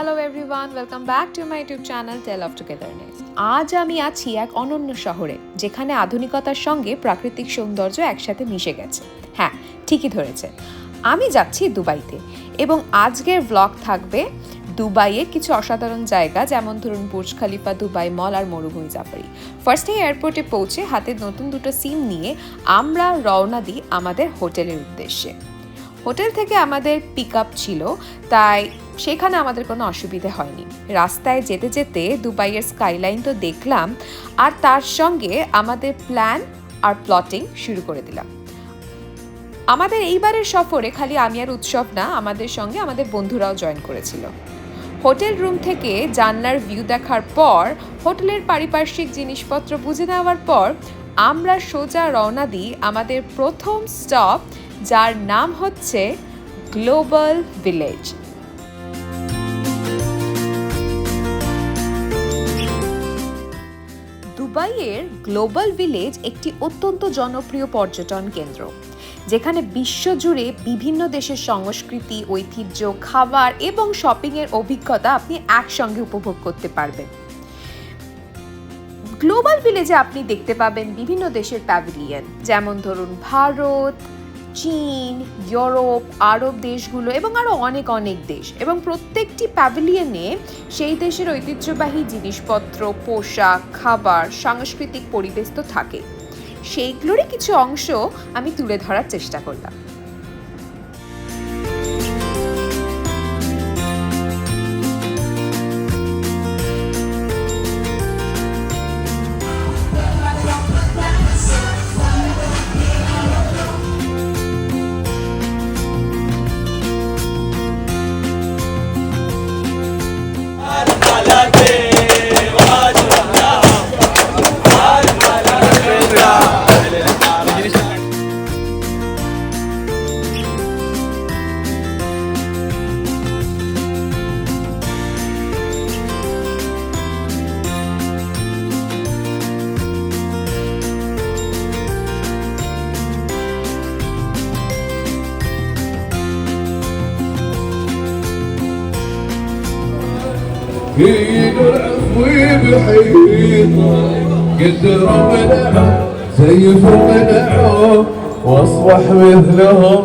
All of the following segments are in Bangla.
Hello everyone, welcome back to my YouTube channel tale of togetherness. আজ আমি আছি এক অনন্য শহরে, যেখানে আধুনিকতার সঙ্গে প্রাকৃতিক সৌন্দর্য একসাথে মিশে গেছে। হ্যাঁ, ঠিকই ধরেছে, আমি যাচ্ছি দুবাইতে। এবং আজকের ব্লগ থাকবে দুবাইয়ের কিছু অসাধারণ জায়গা, যেমন ধরুন বুর্জ খালিফা, দুবাই মল আর মরুভূমি সাফারি। ফার্স্টে এয়ারপোর্টে পৌঁছে হাতে নতুন দুটো সিম নিয়ে আমরা রওনা দিই আমাদের হোটেলের উদ্দেশ্যে। হোটেল থেকে আমাদের পিক আপ ছিল, তাই সেখানে আমাদের কোনো অসুবিধে হয়নি। রাস্তায় যেতে যেতে দুবাইয়ের স্কাইলাইন তো দেখলাম, আর তার সঙ্গে আমাদের প্ল্যান আর প্লটিং শুরু করে দিলাম। আমাদের এইবারের সফরে খালি আমি আর উৎসব না, আমাদের সঙ্গে আমাদের বন্ধুরাও জয়েন করেছিল। হোটেল রুম থেকে জানলার ভিউ দেখার পর, হোটেলের পারিপার্শ্বিক জিনিসপত্র বুঝে নেওয়ার পর আমরা সোজা রওনা দিই আমাদের প্রথম স্টপ, যার নাম হচ্ছে গ্লোবাল ভিলেজ। দুবাইয়ের গ্লোবাল ভিলেজ একটি অত্যন্ত জনপ্রিয় পর্যটন কেন্দ্র, যেখানে বিশ্বজুড়ে বিভিন্ন দেশের সংস্কৃতি, ঐতিহ্য, খাবার এবং শপিংয়ের অভিজ্ঞতা আপনি একসঙ্গে উপভোগ করতে পারবেন। গ্লোবাল ভিলেজে আপনি দেখতে পাবেন বিভিন্ন দেশের প্যাভিলিয়ন, যেমন ধরুন ভারত, চীন, ইউরোপ, আরব দেশগুলো এবং আরও অনেক অনেক দেশ। এবং প্রত্যেকটি প্যাভিলিয়নে সেই দেশের ঐতিহ্যবাহী জিনিসপত্র, পোশাক, খাবার, সাংস্কৃতিক পরিবেশ তো থাকে। সেইগুলোরই কিছু অংশ আমি তুলে ধরার চেষ্টা করলাম। ايد العفو بالحيطة قدر منعه زيف منعه واصبح مثلهم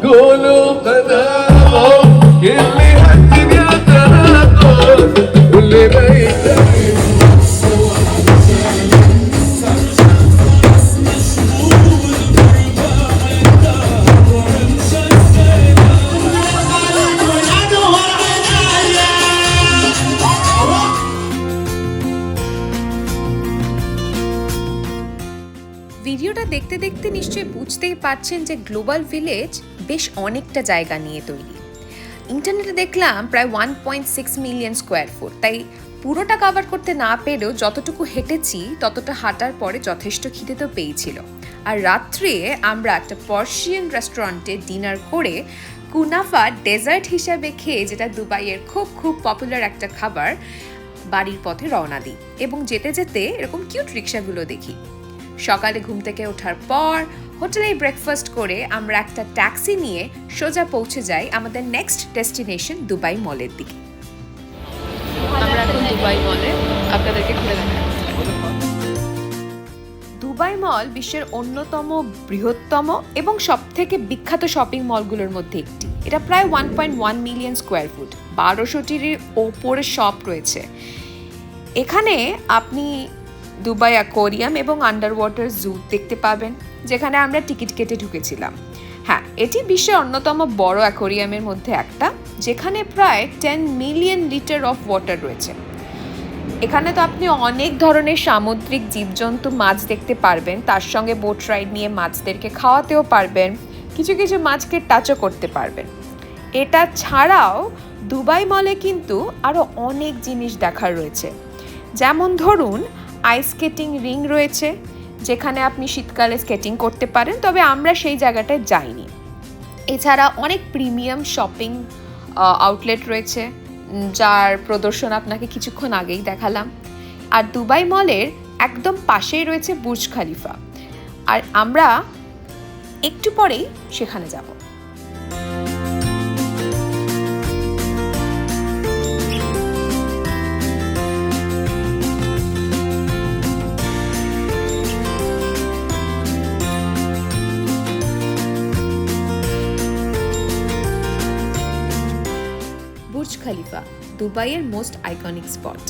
قولوا قناعهم اللي هالدنيا تناقض واللي ما يدعي ভিডিওটা দেখতে দেখতে নিশ্চয়ই বুঝতেই পারছেন যে গ্লোবাল ভিলেজ বেশ অনেকটা জায়গা নিয়ে তৈরি। ইন্টারনেটে দেখলাম প্রায় 1.6 মিলিয়ন স্কোয়ার ফুট, তাই পুরোটা কভার করতে না পেরেও যতটুকু হেঁটেছি ততটা হাঁটার পরে যথেষ্ট খিদে তো পেয়েছিল। আর রাত্রে আমরা একটা পার্সিয়ান রেস্টুরেন্টে ডিনার করে কুনাফা ডেজার্ট হিসাবে খেয়ে, যেটা দুবাইয়ের খুব খুব পপুলার একটা খাবার, বাড়ির পথে রওনা দিই। এবং যেতে যেতে এরকম কিউট রিক্সাগুলো দেখি। সকালে ঘুম থেকে ওঠার পর হোটেলে ব্রেকফাস্ট করে আমরা একটা ট্যাক্সি নিয়ে সোজা পৌঁছে যাই আমাদের নেক্সট ডেস্টিনেশন দুবাই মলের দিকে। আমরা এখন দুবাই মলে আপনাদেরকে ঘুরে দেখাবো। দুবাই মল বিশ্বের অন্যতম বৃহত্তম এবং সবথেকে বিখ্যাত শপিং মলগুলোর মধ্যে একটি। এটা প্রায় 1.1 মিলিয়ন স্কোয়ার ফুট, 1200টির ওপরে শপ রয়েছে। এখানে আপনি দুবাই অ্যাকোয়ারিয়াম এবং আন্ডার ওয়াটার জু দেখতে পাবেন, যেখানে আমরা টিকিট কেটে ঢুকেছিলাম। হ্যাঁ, এটি বিশ্বের অন্যতম বড় অ্যাকোয়ারিয়ামের মধ্যে একটা, যেখানে প্রায় 10 মিলিয়ন লিটার অফ ওয়াটার রয়েছে। এখানে তো আপনি অনেক ধরনের সামুদ্রিক জীবজন্তু, মাছ দেখতে পারবেন, তার সঙ্গে বোট রাইড নিয়ে মাছদেরকে খাওয়াতেও পারবেন, কিছু কিছু মাছকে টাচও করতে পারবেন। এটা ছাড়াও দুবাই মলে কিন্তু আরও অনেক জিনিস দেখার রয়েছে, যেমন ধরুন আইস স্কেটিং রিং রয়েছে, যেখানে আপনি শীতকালে স্কেটিং করতে পারেন, তবে আমরা সেই জায়গাটায় যাইনি। এছাড়া অনেক প্রিমিয়াম শপিং আউটলেট রয়েছে, যার প্রদর্শন আপনাকে কিছুক্ষণ আগেই দেখালাম। আর দুবাই মলের একদম পাশেই রয়েছে বুর্জ খালিফা, আর আমরা একটু পরেই সেখানে যাব। বুর্জ খালিফা, দুবাইয়ের মোস্ট আইকনিক স্পট।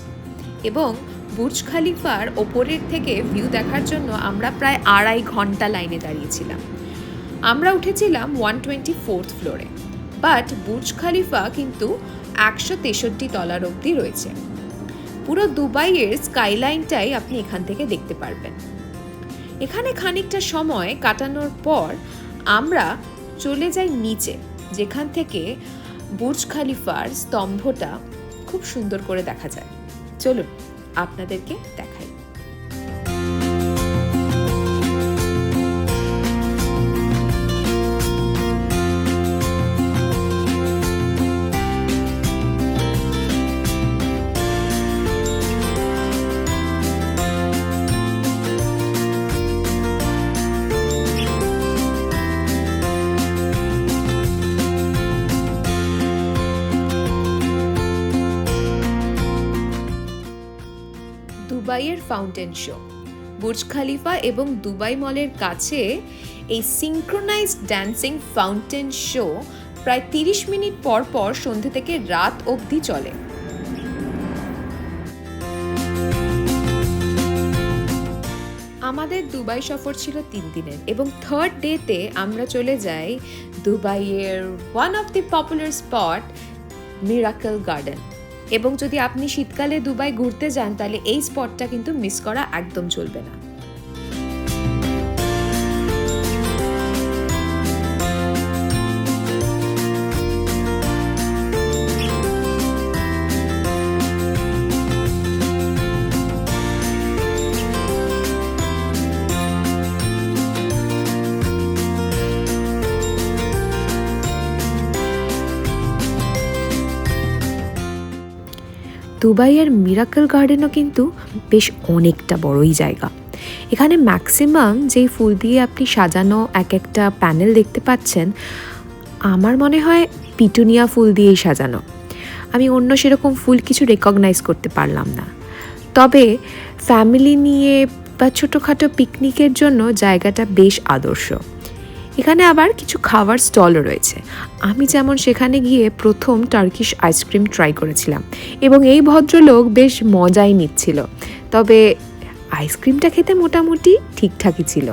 এবং বুর্জ খালিফার ওপরের থেকে ভিউ দেখার জন্য আমরা প্রায় 2.5 ঘন্টা লাইনে দাঁড়িয়েছিলাম। আমরা উঠেছিলাম 124th ফ্লোরে, বাট বুর্জ খালিফা কিন্তু 163 তলার অবধি রয়েছে। পুরো দুবাইয়ের স্কাইলাইনটাই আপনি এখান থেকে দেখতে পারবেন। এখানে খানিকটা সময় কাটানোর পর আমরা চলে যাই নিচে, যেখান থেকে বুর্জ খালিফার স্তম্ভটা খুব সুন্দর করে দেখা যায়। চলুন আপনাদেরকে দেখাই। দুবাইয়ের ফাউন্টেন শো, বুর্জ খালিফা এবং দুবাই মলের কাছে এই সিঙ্ক্রোনাইজড ড্যান্সিং ফাউন্টেন শো প্রায় 30 মিনিট পর পর সন্ধ্যে থেকে রাত অবধি চলে। আমাদের দুবাই সফর ছিল 3 দিনের এবং থার্ড ডেতে আমরা চলে যাই দুবাইয়ের one of the popular spot miracle garden. এবং যদি আপনি শীতকালে দুবাই ঘুরতে যান তাহলে এই স্পটটা কিন্তু মিস করা একদম চলবে না। দুবাইয়ের মিরাকল গার্ডেনও কিন্তু বেশ অনেকটা বড়ই জায়গা। এখানে ম্যাক্সিমাম যেই ফুল দিয়ে আপনি সাজানো এক একটা প্যানেল দেখতে পাচ্ছেন, আমার মনে হয় পিটুনিয়া ফুল দিয়েই সাজানো। আমি অন্য সেরকম ফুল কিছু রেকগনাইজ করতে পারলাম না। তবে ফ্যামিলি নিয়ে বা ছোটোখাটো পিকনিকের জন্য জায়গাটা বেশ আদর্শ। এখানে আবার কিছু খাবার স্টলও রয়েছে। আমি যেমন সেখানে গিয়ে প্রথম টার্কিশ আইসক্রিম ট্রাই করেছিলাম এবং এই ভদ্রলোক বেশ মজাই নিচ্ছিল। তবে আইসক্রিমটা খেতে মোটামুটি ঠিকঠাকই ছিল।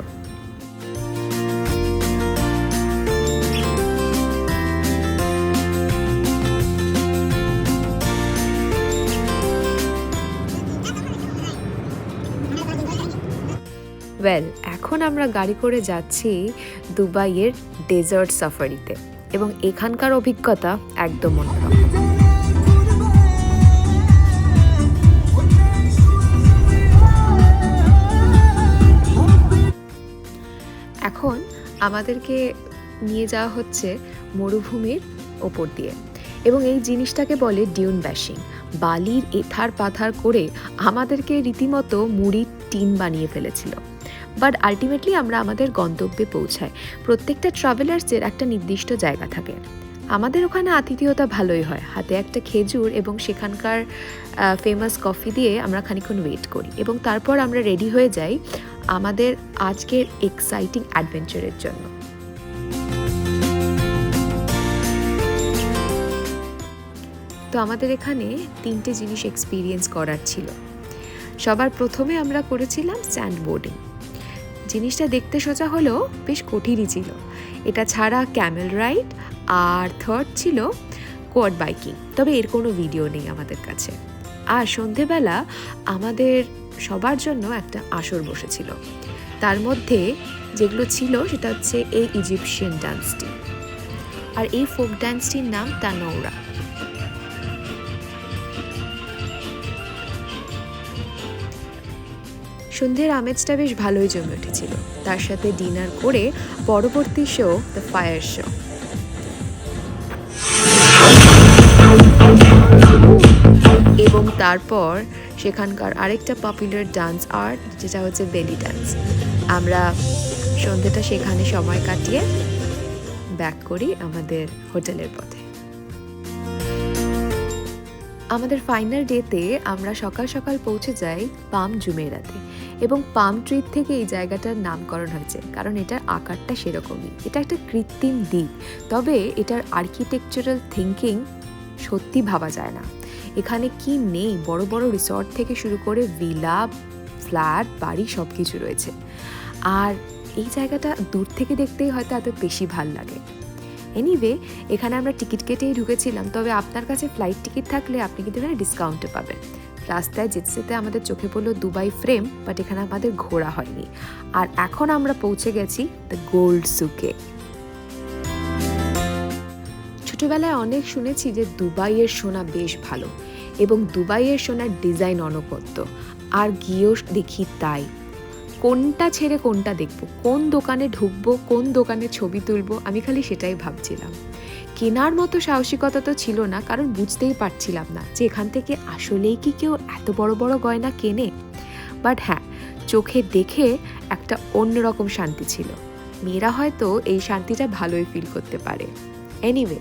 এখন আমরা গাড়ি করে যাচ্ছি দুবাইয়ের ডেজার্ট সাফারিতে এবং এখানকার অভিজ্ঞতা একদম অন্যরকম। এখন আমাদেরকে নিয়ে যাওয়া হচ্ছে মরুভূমির ওপর দিয়ে এবং এই জিনিসটাকে বলে ডিউন ব্যাশিং। বালির এথার পাথার করে আমাদেরকে রীতিমতো মুড়ির টিন বানিয়ে ফেলেছিল। বাট আলটিমেটলি আমরা আমাদের গন্তব্যে পৌঁছাই। প্রত্যেকটা ট্রাভেলার্সের একটা নির্দিষ্ট জায়গা থাকে। আমাদের ওখানে আতিথেয়তা ভালোই হয়। হাতে একটা খেজুর এবং সেখানকার ফেমাস কফি দিয়ে আমরা খানিকক্ষণ ওয়েট করি এবং তারপর আমরা রেডি হয়ে যাই আমাদের আজকের এক্সাইটিং অ্যাডভেঞ্চারের জন্য। তো আমাদের এখানে 3টে জিনিস এক্সপিরিয়েন্স করার ছিল। সবার প্রথমে আমরা করেছিলাম স্যান্ড বোর্ডিং। জিনিসটা দেখতে সোজা হলেও বেশ কঠিনই ছিল। এটা ছাড়া ক্যামেল রাইড আর থার্ড ছিল কোয়াড বাইকিং, তবে এর কোনো ভিডিও নেই আমাদের কাছে। আর সন্ধেবেলা আমাদের সবার জন্য একটা আসর বসেছিল। তার মধ্যে যেগুলো ছিল সেটা হচ্ছে এই ইজিপশিয়ান ডান্সটি, আর এই ফোক ডান্সটির নাম তানৌরা। সন্ধ্যের আমেজটা বেশ ভালোই জমে উঠেছিল। তার সাথে ডিনার করে পরবর্তী শো দ্য ফায়ার শো। এবং তারপর সেখানকার আরেকটা পপুলার ডান্স আর্ট যেটা হচ্ছে বেলি ডান্স। আমরা সন্ধ্যেটা সেখানে সময় কাটিয়ে ব্যাক করি আমাদের হোটেলের পথে। আমাদের ফাইনাল ডেতে আমরা সকাল সকাল পৌঁছে যাই পাম জুমেরাতে এবং পাম ট্রির থেকে এই জায়গাটার নামকরণ হয়েছে, কারণ এটার আকারটা সেরকমই। এটা একটা কৃত্রিম দ্বীপ, তবে এটার আর্কিটেকচারাল থিঙ্কিং সত্যি ভাবা যায় না। এখানে কি নেই, বড় বড় রিসর্ট থেকে শুরু করে ভিলা, ফ্ল্যাট, বাড়ি সব কিছু রয়েছে। আর এই জায়গাটা দূর থেকে দেখতেই হয়তো এত বেশি ভাল লাগে। এনিওয়ে, এখানে আমরা টিকিট কেটেই ঢুকেছিলাম, তবে আপনার কাছে ফ্লাইট টিকিট থাকলে আপনি কিন্তু এখানে ডিসকাউন্টে পাবেন। রাস্তায় যেতে যেতে আমাদের চোখে পড়লো দুবাই ফ্রেম, বাট এখানে আমাদের ঘোরা হয়নি। আর এখন আমরা পৌঁছে গেছি দ্য গোল্ড সুকে। ছোটবেলায় অনেক শুনেছি যে দুবাইয়ের সোনা বেশ ভালো এবং দুবাইয়ের সোনার ডিজাইন অনবদ্য, আর গিয়েও দেখি তাই। কোনটা ছেড়ে কোনটা দেখবো, কোন দোকানে ঢুকবো, কোন দোকানে ছবি তুলবো, আমি খালি সেটাই ভাবছিলাম। কেনার মতো সাহসিকতা তো ছিল না, কারণ বুঝতেই পারছিলাম না যে এখান থেকে আসলেই কি কেউ এত বড় বড় গয়না কেনে। বাট হ্যাঁ, চোখে দেখে একটা অন্যরকম শান্তি ছিল। মেয়েরা হয়তো এই শান্তিটা ভালোই ফিল করতে পারে। এনিওয়ে,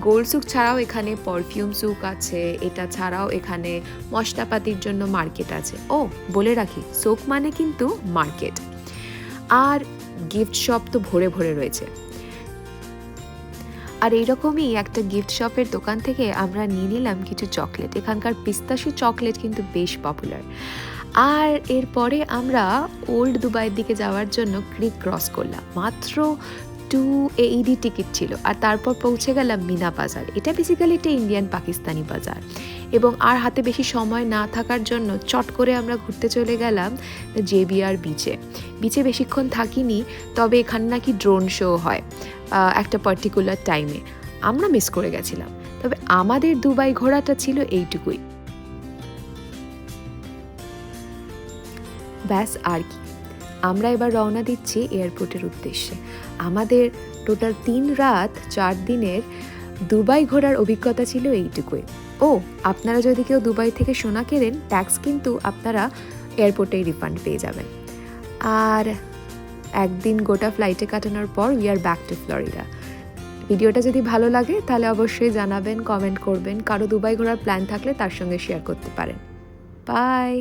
গোল্ড সুক ছাড়াও এখানে পারফিউম সুক আছে, এটা ছাড়াও এখানে মশলাপাতির জন্য মার্কেট আছে। ও বলে রাখি, সুক মানে কিন্তু মার্কেট। আর গিফট শপ তো ভরে ভরে রয়েছে। আর এইরকমই একটা গিফট শপের দোকান থেকে আমরা নিয়ে নিলাম কিছু চকলেট। এখানকার পিস্তাশিও চকলেট কিন্তু বেশ পপুলার। আর এরপরে আমরা ওল্ড দুবাইয়ের দিকে যাওয়ার জন্য ক্রিক ক্রস করলাম। মাত্র 2 AED টিকিট ছিল। আর তারপর পৌঁছে গেলাম মিনা বাজার। এটা বেসিক্যালি একটা ইন্ডিয়ান পাকিস্তানি বাজার। এবং আর হাতে বেশি সময় না থাকার জন্য চট করে আমরা ঘুরতে চলে গেলাম JBR বিচে। বিচে বেশিক্ষণ থাকিনি, তবে এখানে নাকি ড্রোন শো হয় একটা পার্টিকুলার টাইমে। আমরা মিস করে গেছিলাম। তবে আমাদের দুবাই ঘোরাটা ছিল এইটুকুই। ব্যাস, আর কি। আমরা এবার রওনা দিচ্ছি এয়ারপোর্টের উদ্দেশ্যে। আমাদের টোটাল 3 রাত 4 দিনের দুবাই ঘোরার অভিজ্ঞতা ছিল এইটুকুই। ও, আপনারা যদি কেউ দুবাই থেকে সোনা কেনেন, ট্যাক্স কিন্তু আপনারা এয়ারপোর্টেই রিফান্ড পেয়ে যাবেন। আর একদিন গোটা ফ্লাইটে কাটানোর পর we are back to Florida. ভিডিওটা যদি ভালো লাগে তাহলে অবশ্যই জানাবেন, কমেন্ট করবেন। কারো দুবাই ঘোরার প্ল্যান থাকলে তার সঙ্গে শেয়ার করতে পারেন। বাই।